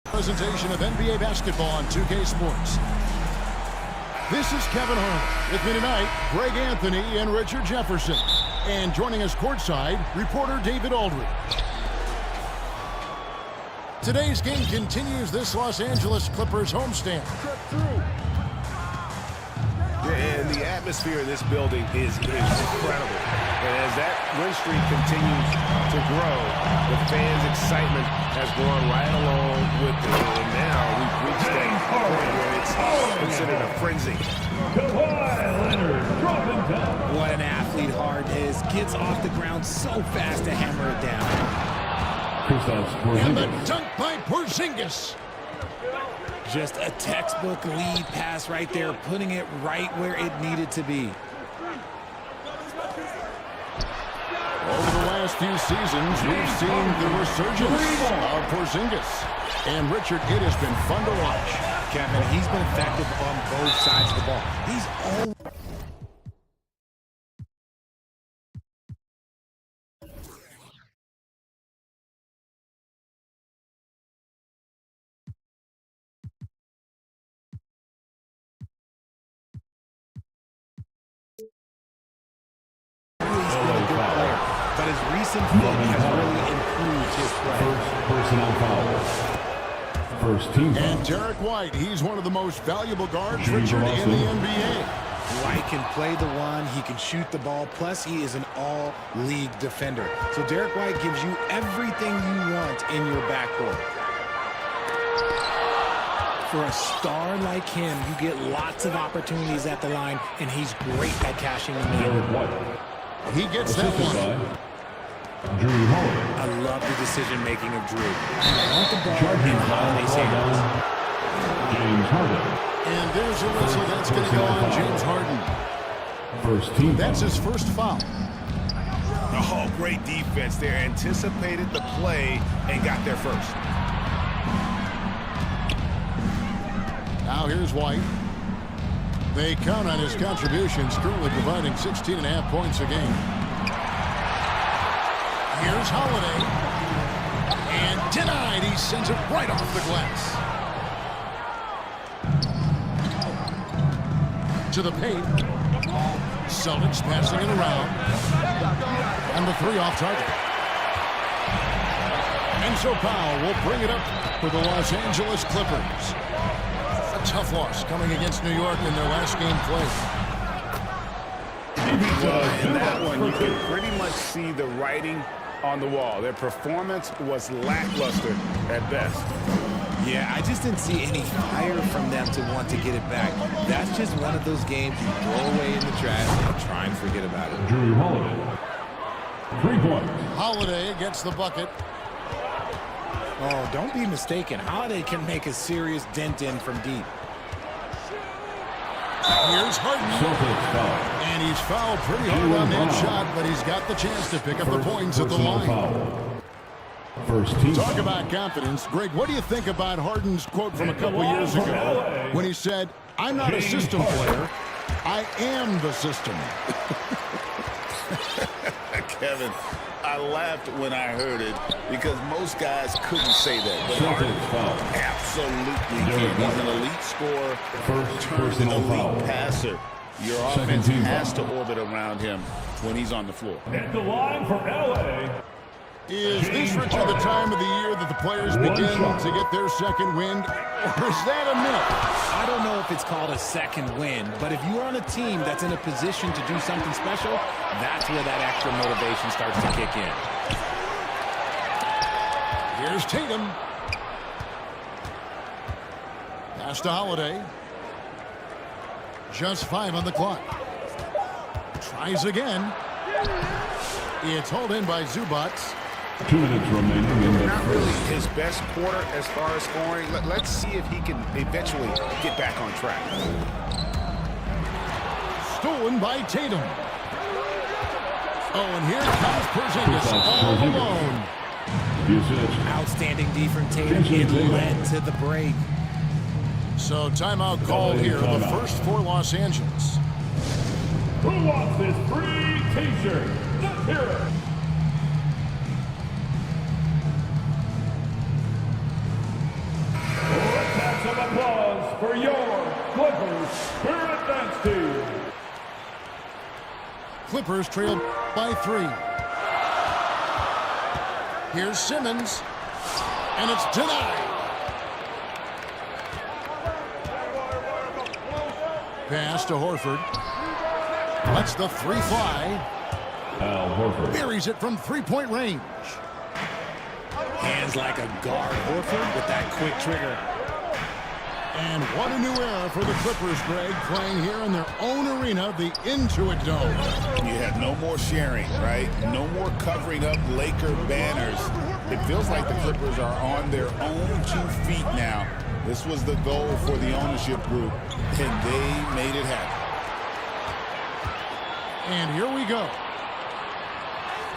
Presentation of NBA basketball on 2K Sports. This is Kevin Harlan. With me tonight, Greg Anthony and Richard Jefferson. And joining us courtside, reporter David Aldridge. Today's game continues this Los Angeles Clippers homestand. And the atmosphere in this building is incredible. And as that win streak continues to grow, the fans' excitement has grown right along with it. And now we've reached that point where it's considered a frenzy. What an athlete Harden is. Gets off the ground so fast to hammer it down. And the dunk by Porzingis. Just a textbook lead pass right there, putting it right where it needed to be. Over the last few seasons, we've seen the resurgence of Porzingis. And Richard, it has been fun to watch. Kevin, he's been effective on both sides of the ball. He's always... But his recent fit has really improved his play. First team. And Derek White, he's one of the most valuable guards, Richard, in the NBA. White can play the one, he can shoot the ball, plus he is an all-league defender. So Derek White gives you everything you want in your backcourt. For a star like him, you get lots of opportunities at the line, and he's great at cashing them in. He gets that one. I love the decision-making of Drew. I want the ball in Holiday's hands. And there's a whistle that's going to go on James Harden. First team. That's his first foul. Oh, great defense there. Anticipated the play and got there first. Now here's White. They count on his contributions, currently providing 16.5 points a game. Here's Holiday. And denied. He sends it right off the glass. To the paint. Celtics passing it around. And the three off target. And so Powell will bring it up for the Los Angeles Clippers. A tough loss coming against New York in their last game played. In that one, you could pretty much see the writing on the wall. Their performance was lackluster at best. Yeah, I just didn't see any fire from them to want to get it back. That's just one of those games you throw away in the trash and try and forget about it. Drew Holiday. 3 points. Holiday gets the bucket. Oh, don't be mistaken. Holiday can make a serious dent in from deep. Here's Harden. And he's fouled pretty hard on that shot, but he's got the chance to pick up the points at the line. First team. Talk about confidence. Greg, what do you think about Harden's quote from a couple years ago when he said, "I'm not a system player, I am the system"? Kevin, I laughed when I heard it because most guys couldn't say that. But Harden absolutely can. He's an elite scorer, an elite passer. Your offense has to orbit around him when he's on the floor. At the line for LA. Is this, Richard, the time of the year that the players begin to get their second wind? Or is that a myth? I don't know if it's called a second win, but if you're on a team that's in a position to do something special, that's where that extra motivation starts to kick in. Here's Tatum. Pass to Holiday. Just 5 on the clock. Tries again. It's hauled in by Zubac. 2 minutes remaining in the Not really his best quarter as far as scoring. Let's see if he can eventually get back on track. stolen by Tatum. Oh, and here comes Porzingis all alone. Outstanding D from Tatum. It led to the break. So timeout called here, the first for Los Angeles. Who wants this free t-shirt? Let's hear it. Let's have some applause for your Clippers Spirit Dance Team. Clippers trail by 3. Here's Simmons, and it's denied. Pass to Horford. Lets the 3 fly. Al Horford. Buries it from 3-point range. Hands like a guard. Horford with that quick trigger. And what a new era for the Clippers, Greg, playing here in their own arena, the Intuit Dome. You have no more sharing, right? No more covering up Laker banners. It feels like the Clippers are on their own 2 feet now. This was the goal for the ownership group, and they made it happen. And here we go.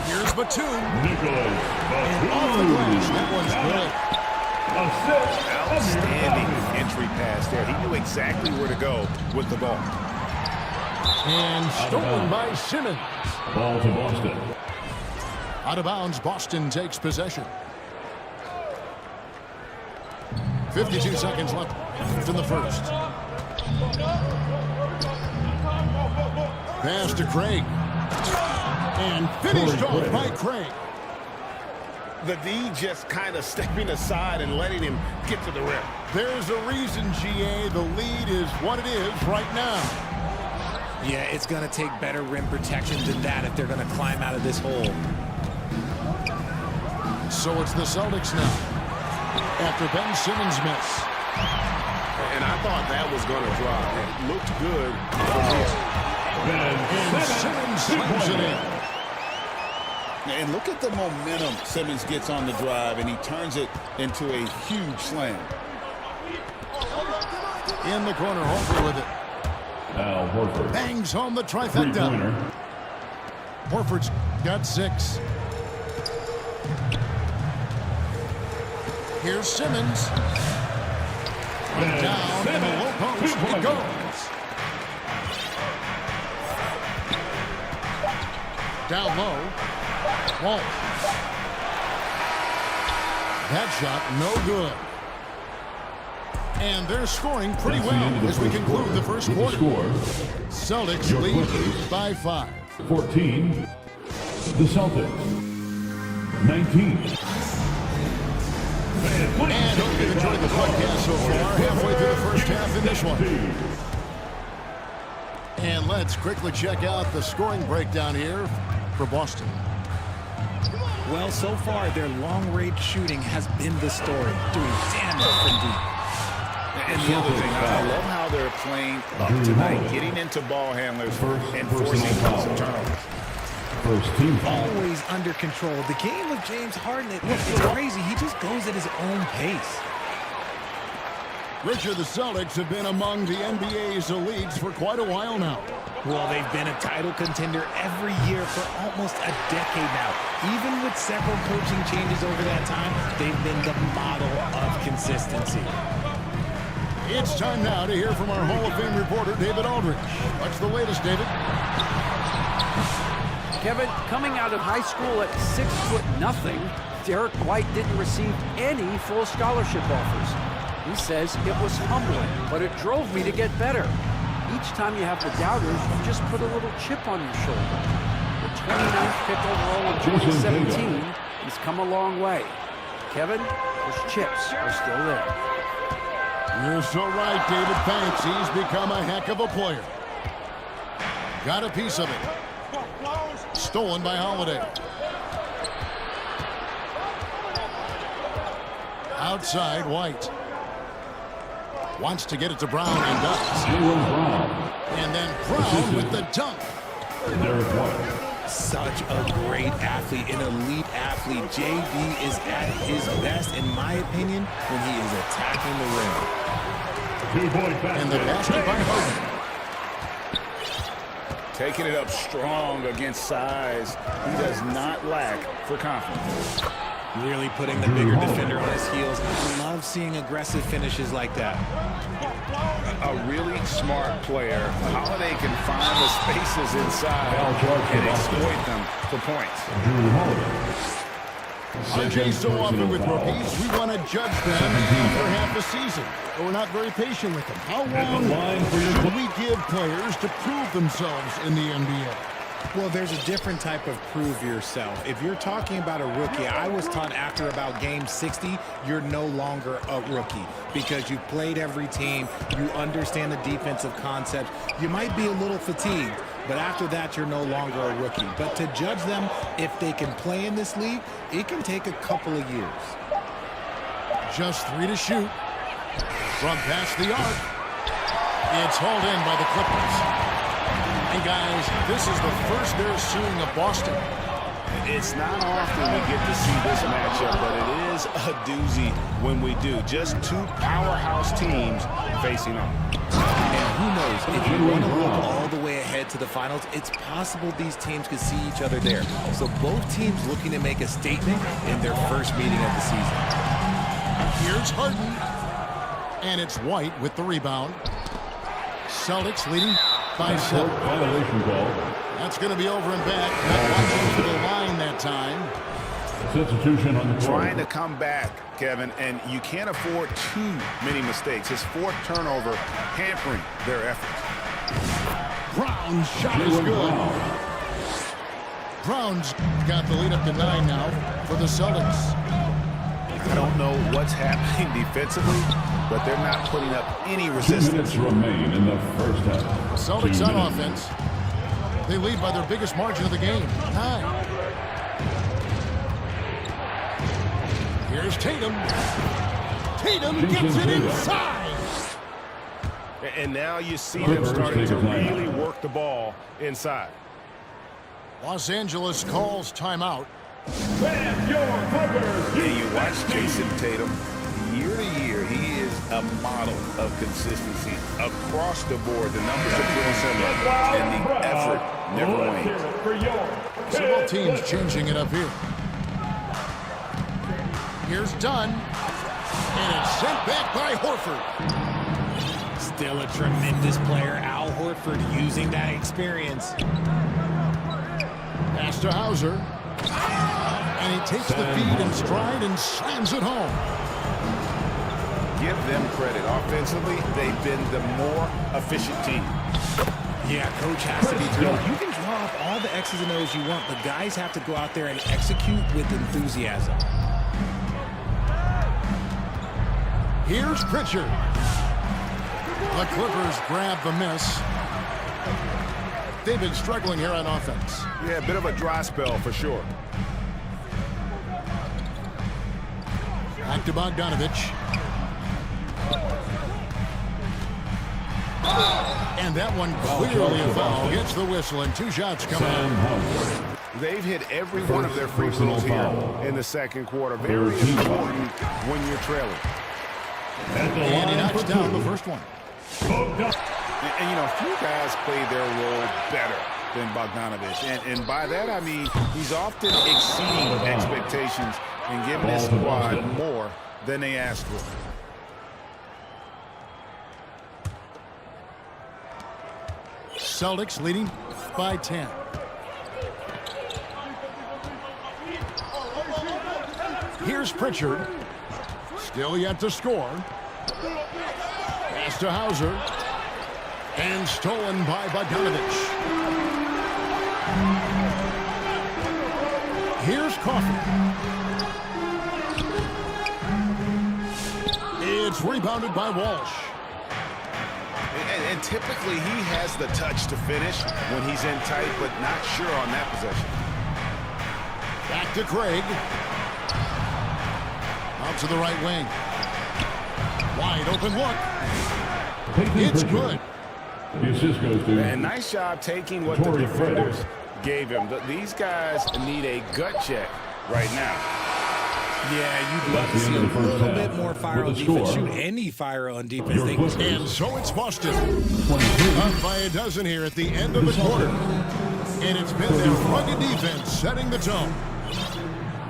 Here's Batum. Nicholas And off the glass. That one's good. Outstanding entry pass there. He knew exactly where to go with the ball. And stolen by Simmons. Ball to Boston. Out of bounds, Boston takes possession. 52 seconds left in the first. Pass to Craig. And finished off by Craig. The D just kind of stepping aside and letting him get to the rim. There's a reason, GA, the lead is what it is right now. Yeah, it's going to take better rim protection than that if they're going to climb out of this hole. So it's the Celtics now, after Ben Simmons' miss. And I thought that was going to drop. It looked good from here. And Simmons slams it in. And look at the momentum Simmons gets on the drive, and he turns it into a huge slam. In the corner, Horford with it. Al Horford. Bangs home the trifecta. Horford's got 6. Here's Simmons. Down in the low post it goes. Down low. Walt. That shot no good. And they're scoring pretty well as we conclude the first quarter. Celtics lead by 5. 14. The Celtics. 19. And hope you've enjoyed the podcast so far. Halfway through the first half in this one. And let's quickly check out the scoring breakdown here for Boston. Well, so far, their long-range shooting has been the story, doing damage from deep. And the other thing, I love how they're playing up tonight, getting into ball handlers and forcing some turnovers. First team foul. Always under control. The game of James Harden, it's crazy. He just goes at his own pace. Richard, the Celtics have been among the NBA's elites for quite a while now. Well, they've been a title contender every year for almost a decade now. Even with several coaching changes over that time, they've been the model of consistency. It's time now to hear from our Hall of Fame reporter, David Aldridge. What's the latest, David? Kevin, coming out of high school at 6'0", Derek White didn't receive any full scholarship offers. He says it was humbling, but it drove me to get better. Each time you have the doubters, you just put a little chip on your shoulder. The 29th pick overall in 2017 has come a long way. Kevin, those chips are still there. You're so right, David. Thanks. He's become a heck of a player. Got a piece of it. Stolen by Holiday. Outside, White. Wants to get it to Brown and does. And then Brown with the dunk. Derek White. Such a great athlete, an elite athlete. JB is at his best, in my opinion, when he is attacking the rim. And the basket by Harden. Taking it up strong against size. He does not lack for confidence. Really putting the bigger defender on his heels. I love seeing aggressive finishes like that. A really smart player. Holiday can find the spaces inside and exploit them for points. RJ, so often with rookies, we want to judge them after half a season. But we're not very patient with them. How long should we give players to prove themselves in the NBA? Well, there's a different type of prove yourself. If you're talking about a rookie, I was taught after about game 60, you're no longer a rookie because you've played every team, you understand the defensive concept. You might be a little fatigued, but after that, you're no longer a rookie. But to judge them, if they can play in this league, it can take a couple of years. Just 3 to shoot. From past the arc. It's hauled in by the Clippers. And guys, this is the first they're seeing of Boston. It's not often we get to see this matchup, but it is a doozy when we do. Just two powerhouse teams facing off. And who knows, if you want to look all the way ahead to the finals, it's possible these teams could see each other there. So both teams looking to make a statement in their first meeting of the season. Here's Harden. And it's White with the rebound. Celtics leading by 7. Violation call. That's going to be over and back. Not watching for the line that time. Substitution on the court. Trying to come back, Kevin, and you can't afford too many mistakes. His 4th turnover hampering their efforts. Brown's shot is good. Brown's got the lead up to 9 now for the Celtics. I don't know what's happening defensively, but they're not putting up any 2 resistance. minutes remain in the first half. Celtics on offense. They lead by their biggest margin of the game, 9. Here's Tatum. Tatum gets it inside. And now you see them starting to really work the ball inside. Los Angeles calls timeout. And your Clippers. And you watch Jason Tatum, year to year, he is a model of consistency across the board. The numbers are pretty similar, and the effort never wanes. Several teams changing it up here. Here's Dunn, and it's sent back by Horford. Still a tremendous player, Al Horford, using that experience. Pass to Hauser. And he takes the feed in stride and slams it home. Give them credit. Offensively, they've been the more efficient team. Yeah, coach has to be thrilled. You can draw up all the X's and O's you want, but guys have to go out there and execute with enthusiasm. Here's Pritchard. The Clippers grab the miss. They've been struggling here on offense. Yeah, a bit of a dry spell for sure. Back to Bogdanovich. And that one clearly a foul. Gets the whistle and 2 shots coming out. They've hit every one of their free throws here in the second quarter. Very important when you're trailing. And he knocks down the first one. And you know, few guys play their role better than Bogdanovich. And by that, I mean he's often exceeding expectations and giving his squad more than they asked for. Celtics leading by 10. Here's Pritchard. Still yet to score. Pass to Hauser. And stolen by Bogdanovich. Here's Coffey. It's rebounded by Walsh. And typically he has the touch to finish when he's in tight, but not sure on that possession. Back to Craig. Out to the right wing. Wide open look. It's good. The assist goes to. And nice job taking what the defenders gave him. These guys need a gut check right now. Yeah, you'd love to see a little bit more fire on defense. Shoot, any fire on defense. And so it's Boston. Up by a dozen here at the end of the quarter. And it's been their rugged defense setting the tone.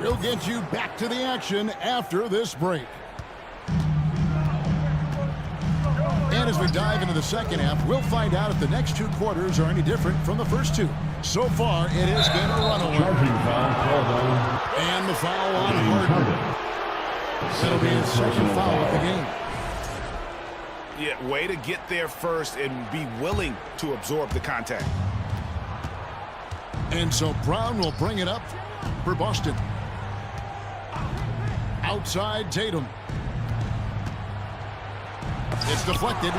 We'll get you back to the action after this break. And as we dive into the second half, we'll find out if the next two quarters are any different from the first two. So far, it has been a runaway. And the foul on Harden. It'll be his second foul of the game. Yeah, way to get there first and be willing to absorb the contact. And so Brown will bring it up for Boston. Outside Tatum. It's deflected.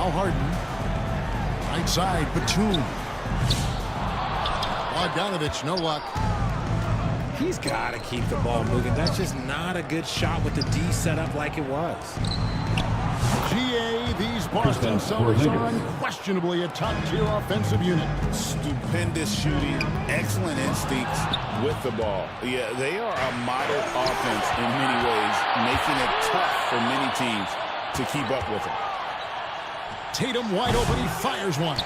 Now Harden. Right side, Batum. Bogdanovich, no luck. He's got to keep the ball moving. That's just not a good shot with the D set up like it was. GA, these Boston Celtics are unquestionably a top-tier offensive unit. Stupendous shooting, excellent instincts with the ball. Yeah, they are a model offense in many ways, making it tough for many teams to keep up with them. Tatum wide open, he fires one.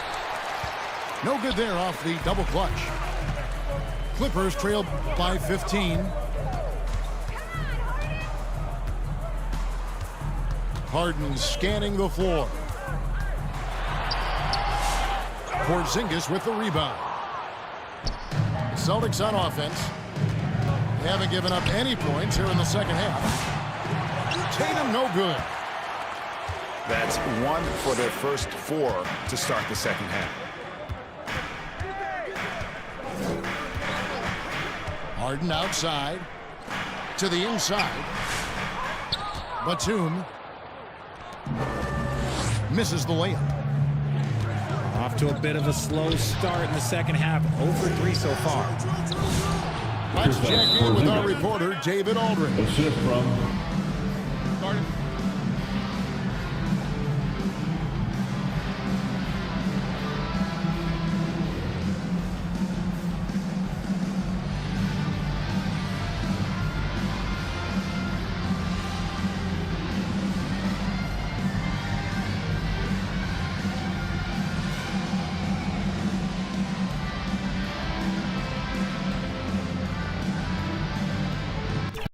No good there off the double clutch. Clippers trailed by 15. Harden scanning the floor. Porzingis with the rebound. Celtics on offense. They haven't given up any points here in the second half. Tatum no good. That's one for their first four to start the second half. Harden outside to the inside. Batum misses the layup. Off to a bit of a slow start in the second half. 0 for 3 so far. Let's check in with our reporter, David Aldridge. Assist from